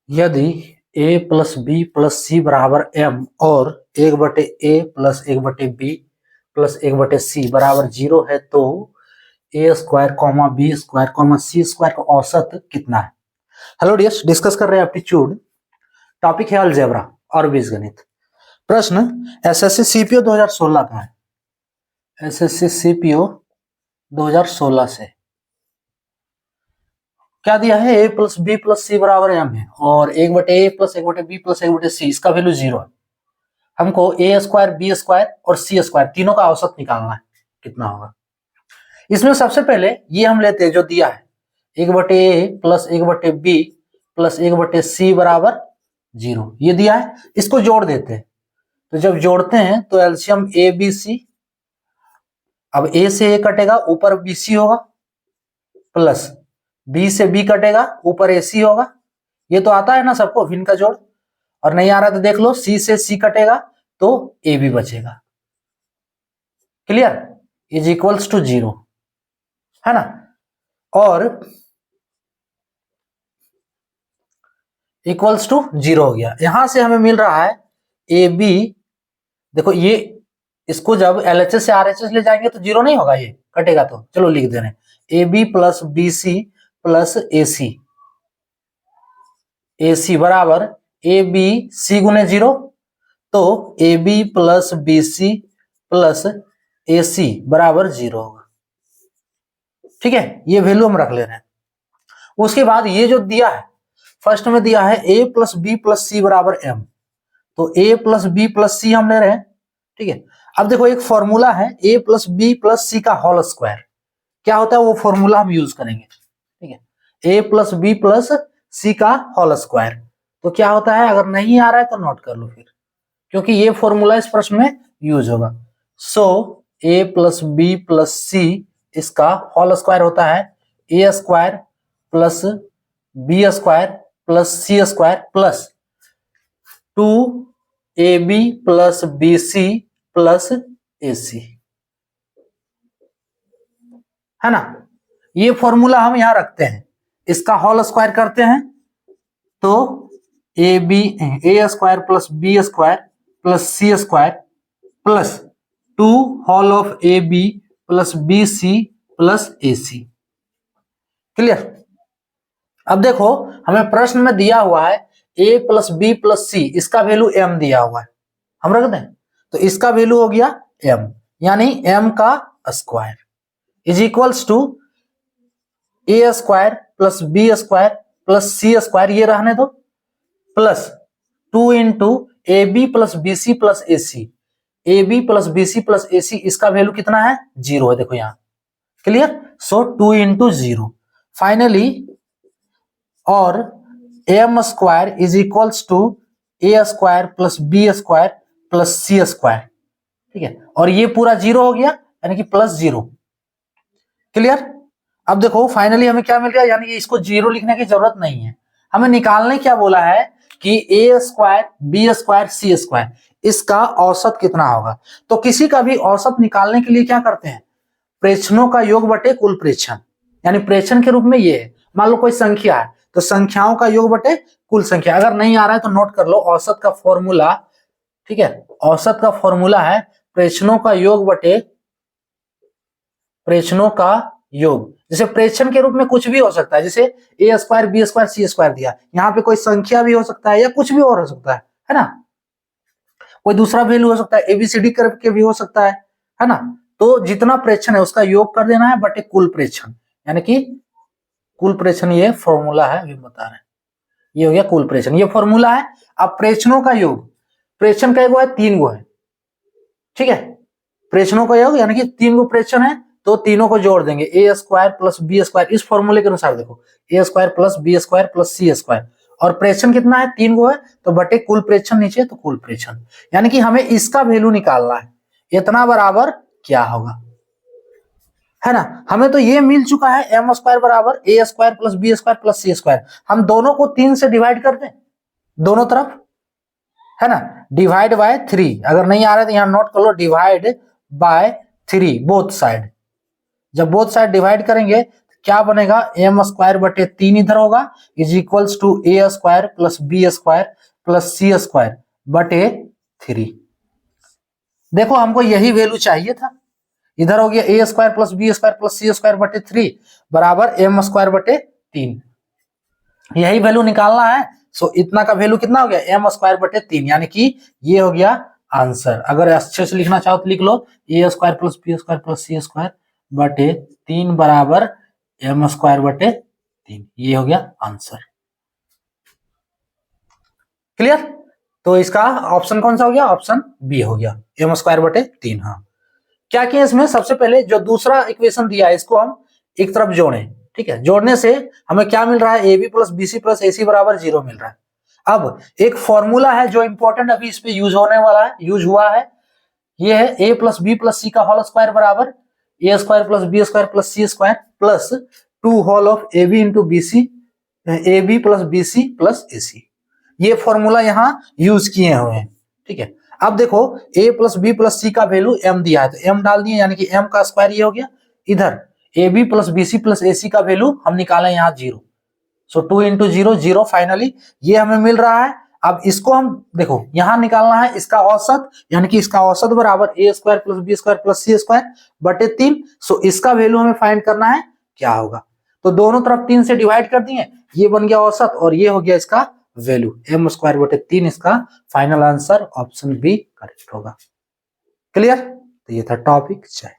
यदि a plus B plus सी बराबर m और 1/a plus 1/b plus 1/c बराबर 0 है तो a square comma b square comma c square का औसत कितना है। हेलो डियर्स, डिस्कस कर रहे हैं एप्टीट्यूड। टॉपिक है अलजेब्रा और बीजगणित। प्रश्न एसएससी सीपीओ 2016 का है। एसएससी सीपीओ 2016 से क्या दिया है, a प्लस बी प्लस सी बराबर m है और 1/a plus 1/b plus 1/c इसका वैल्यू 0 है। हमको a स्क्वायर बी स्क्वायर और सी स्क्वायर तीनों का औसत निकालना है, कितना होगा। इसमें सबसे पहले ये हम लेते हैं जो दिया है 1/a plus 1/b plus 1/c बराबर 0, ये दिया है। इसको जोड़ देते हैं, तो जब जोड़ते हैं तो एलसीएम ए बी सी, अब a से a कटेगा ऊपर bc होगा प्लस b से b कटेगा ऊपर ac होगा। ये तो आता है ना सबको भिन्न का जोड़, और नहीं आ रहा तो देख लो c से c कटेगा तो ab बचेगा। क्लियर, इज इक्वल्स टू 0 है ना। और इक्वल्स टू 0 हो गया। यहां से हमें मिल रहा है ए बी, देखो ये इसको जब एलएचएस से आरएचएस ले जाएंगे तो 0 नहीं होगा, ये कटेगा तो चलो लिख दे रहे हैं A B plus B C plus A C बराबर ए बी सी गुने 0, तो A B plus B C plus A C बराबर 0 होगा। ठीक है, ये वैल्यू हम रख ले रहे हैं। उसके बाद ये जो दिया है फर्स्ट में दिया है a प्लस बी प्लस सी बराबर m, तो a प्लस बी प्लस सी हम ले रहे हैं। ठीक है, अब देखो एक फॉर्मूला है a plus B plus C का होल स्क्वायर, क्या होता है वो फॉर्मूला हम यूज करेंगे। ठीक है, a plus B plus C का होल स्क्वायर, तो क्या होता है, अगर नहीं आ रहा है तो नोट कर लो फिर, क्योंकि ये फॉर्मूला इस प्रश्न में यूज होगा। So a plus B plus c इसका होल स्क्वायर होता है a square plus B square plus C square plus 2ab plus bc plus ac, है ना। ये फॉर्मूला हम यहां रखते हैं, इसका होल स्क्वायर करते हैं तो a square plus B square plus C square plus 2 whole of A B plus B C plus A c. Clear. अब देखो हमें प्रश्न में दिया हुआ है a plus B plus c, इसका वैल्यू m दिया हुआ है, हम रख दें तो इसका वैल्यू हो गया m, यानी m का square is equals to a square plus B square plus C square, ये रहने दो, plus 2 into A B plus B C plus A C, A B plus B C plus A C, इसका value कितना है 0 है, देखो यहाँ। Clear, so 2 into 0 finally, और M square is equals to A square plus B square plus C square. ठीक है, और ये पूरा 0 हो गया यानी कि प्लस 0। क्लियर। अब देखो फाइनली हमें क्या मिल गया, यानी कि इसको 0 लिखने की जरूरत नहीं है, हमें निकालने क्या बोला है कि ए स्क्वायर बी स्क्वायर सी स्क्वायर इसका औसत कितना होगा। तो किसी का भी औसत निकालने के लिए क्या करते हैं, प्रेक्षणों का योग बटे कुल प्रेक्षण, यानी प्रेक्षण के रूप में ये है, मान लो कोई संख्या है तो संख्याओं का योग बटे कुल संख्या। अगर नहीं आ रहा है तो नोट कर लो औसत का फॉर्मूला। ठीक है, औसत का फॉर्मूला है प्रेक्षणों का योग बटे प्रेक्षणों का योग। जैसे प्रेक्षण के रूप में कुछ भी हो सकता है, जैसे ए स्क्वायर बी स्क्वायर सी स्क्वायर दिया, यहाँ पे कोई संख्या भी हो सकता है या कुछ भी और हो सकता है ना। कोई दूसरा वैल्यू हो सकता है, एबीसीडी करके भी हो सकता है ना। तो जितना प्रेक्षण है उसका योग कर देना है बटे कुल प्रेक्षण, यानी कि कुल प्रेक्षण, ये फॉर्मूला है अभी बता रहे हैं, ये हो गया कुल प्रेक्षण, ये फॉर्मूला है। अब प्रेक्षणों का योग, प्रेक्षण का गो है 3 गो है। ठीक है, प्रेक्षणों का योग यानी कि 3 गो प्रेक्षण है तो तीनों को जोड़ देंगे, A square plus B square, इस फॉर्मूले के अनुसार देखो A square plus B square plus C square, और प्रेक्षण कितना है 3 गो है तो बटे कुल प्रेक्षण नीचे तो कुल प्रेक्षण, यानी कि हमें इसका वैल्यू निकालना है, इतना बराबर क्या होगा, है ना। हमें तो ये मिल चुका है एम स्क्वायर बराबर A square plus B square plus C square, हम दोनों को 3 से डिवाइड कर दें दोनों तरफ, है ना, डिवाइड बाय 3। अगर नहीं आ रहा है तो यहां नोट कर लो डिवाइड बाय 3 बोथ साइड। जब बोथ साइड डिवाइड करेंगे क्या बनेगा, एम स्क्वायर बटे 3 इधर होगा is equals to A square plus B square plus C square बटे 3। देखो हमको यही वैल्यू चाहिए था, इधर हो गया A square plus B square plus C square बटे 3 बराबर एम स्क्वायर बटे 3, यही वैल्यू निकालना है। सो इतना का वैल्यू कितना हो गया, एम स्क्वायर बटे 3, यानी कि ये हो गया आंसर। अगर अच्छे से लिखना चाहो तो लिख लो A square plus B square plus C square बटे 3 बराबर एम स्क्वायर बटे 3, ये हो गया आंसर। क्लियर? तो इसका ऑप्शन कौन सा हो गया, ऑप्शन बी हो गया, एम स्क्वायर बटे 3। हाँ, क्या किया इसमें, सबसे पहले जो दूसरा इक्वेशन दिया है इसको हम एक तरफ जोड़ें, ठीक है। जोड़ने से हमें क्या मिल रहा है, A B plus B C plus A C बराबर 0 मिल रहा है। अब एक फॉर्मूला है जो इंपॉर्टेंट अभी इस पे यूज होने वाला है, यूज हुआ है, ये है A plus B plus C का होल स्क्वायर बराबर A square plus B square plus C square plus 2 whole of A B into B C, A B plus B C plus A C. ये formula यहाँ use किए हुए हैं, ठीक है। अब देखो a plus B plus C का वैल्यू m दिया है तो m डाल दिए, यानी कि m का स्क्वायर ये हो गया। इधर A B plus B C plus A C का वैल्यू हम निकाले यहाँ 0, सो 2 इंटू 0 0 फाइनली ये हमें मिल रहा है। अब इसको हम देखो यहाँ निकालना है इसका औसत, यानी कि इसका औसत बराबर A square plus B square plus C square बटे 3। सो इसका वैल्यू हमें फाइंड करना है क्या होगा, तो दोनों तरफ 3 से डिवाइड कर दिए, ये बन गया औसत और ये हो गया इसका वैल्यू एम स्क्वायर बटे 3। इसका final answer option b correct होगा। क्लियर? तो ये था टॉपिक। जय